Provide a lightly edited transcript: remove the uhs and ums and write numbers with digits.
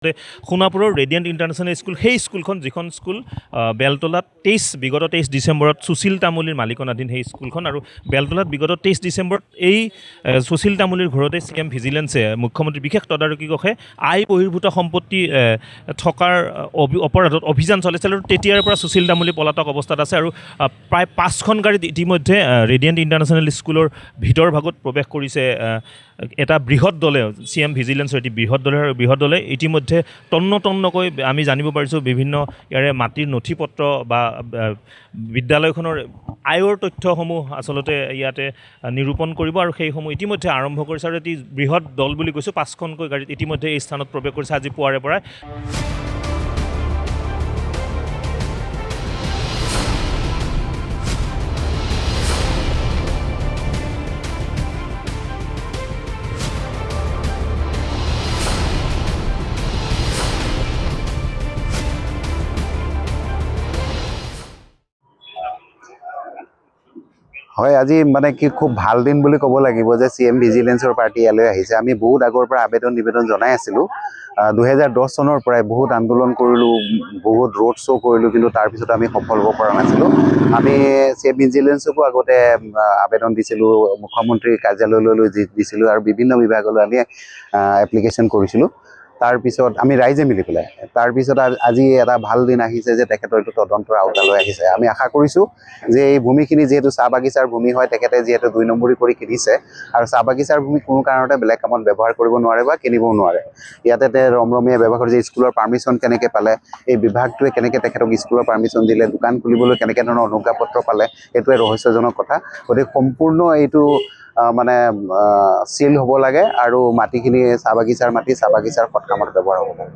সোণাপুৰৰ radiant international school সেই স্কুলখন যিখন স্কুল বেলতলাত বিগত 23 ডিচেম্বৰত সুশীল তামুলীৰ মালিকানাধীন সেই স্কুলখন আৰু বেলতলাত বিগত 23 ডিচেম্বৰত এই সুশীল তামুলীৰ ঘৰতে CM ভিজিলেন্সে মুখ্যমন্ত্ৰী বিশেষ তদাৰকী কক্ষে আয় বহিৰ্ভূত সম্পত্তি থকাৰ অপৰাধত অভিযান চলাইছিল আৰু তেতিয়াৰ পৰা সুশীল তামুলী পলাতক অৱস্থাত আছে আৰু প্ৰায় 5খন গাড়ীত ইতিমধ্যে ৰেডিয়েণ্ট ইণ্টাৰনেশ্যনেল স্কুলৰ ভিতৰ ভাগত প্ৰৱেশ কৰিছে এটা বৃহৎ দলে CM ভিজিলেন্সৰ এটি বৃহৎ দলে ইতিমধ্যে তন্নকৈ আমি জানিব পাৰিছোঁ বিভিন্ন ইয়াৰে মাটিৰ নথিপত্ৰ বা বিদ্যালয়খনৰ আয়ৰ তথ্যসমূহ আচলতে ইয়াতে নিৰূপণ কৰিব আৰু সেইসমূহ ইতিমধ্যে আৰম্ভ কৰিছে আৰু এটি বৃহৎ দল বুলি কৈছোঁ 5খনকৈ গাড়ীত ইতিমধ্যে এই স্থানত প্ৰৱেশ কৰিছে আজি পুৱাৰে পৰাই। হয়, আজি মানে কি খুব ভাল দিন বুলি ক'ব লাগিব যে CM ভিজিলেন্সৰ পাৰ্টি ইয়ালৈ আহিছে। আমি বহুত আগৰ পৰা নিবেদন জনাই আছিলোঁ। 2010 চনৰ পৰাই বহুত আন্দোলন কৰিলোঁ, বহুত ৰোড শ্ব' কৰিলোঁ, কিন্তু তাৰপিছত আমি সফল হ'ব পৰা নাছিলোঁ। আমি CM ভিজিলেন্সকো আগতে আবেদন দিছিলোঁ, মুখ্যমন্ত্ৰীৰ কাৰ্যালয়লৈ দিছিলোঁ আৰু বিভিন্ন বিভাগলৈ আমি এপ্লিকেশ্যন কৰিছিলোঁ। তাৰপিছত আমি ৰাইজে মিলি পেলাই তাৰপিছত আজি এটা ভাল দিন আহিছে যে তেখেতৰ এইটো তদন্তৰ আওতালৈ আহিছে। আমি আশা কৰিছোঁ যে এই ভূমিখিনি যিহেতু চাহ বাগিচাৰ ভূমি হয়, তেখেতে যিহেতু 2 নম্বৰী কৰি কিনিছে আৰু চাহ বাগিচাৰ ভূমি কোনো কাৰণতে বেলেগ কামত ব্যৱহাৰ কৰিব নোৱাৰে বা কিনিবও নোৱাৰে। ইয়াতে ৰমৰমীয়া ব্যৱহাৰ কৰিছে। স্কুলৰ পাৰ্মিশ্যন কেনেকৈ পালে, এই বিভাগটোৱে কেনেকৈ তেখেতক স্কুলৰ পাৰ্মিশ্যন দিলে, দোকান খুলিবলৈ কেনেকৈ ধৰণৰ অনুজ্ঞাপত্ৰ পালে, এইটোৱে ৰহস্যজনক কথা। গতিকে সম্পূৰ্ণ এইটো মানে চিল হ'ব লাগে আৰু মাটিখিনি চাহ বাগিচাৰ মাটি চাহ বাগিচাৰ সৎ কামত ব্যৱহাৰ হ'ব লাগে।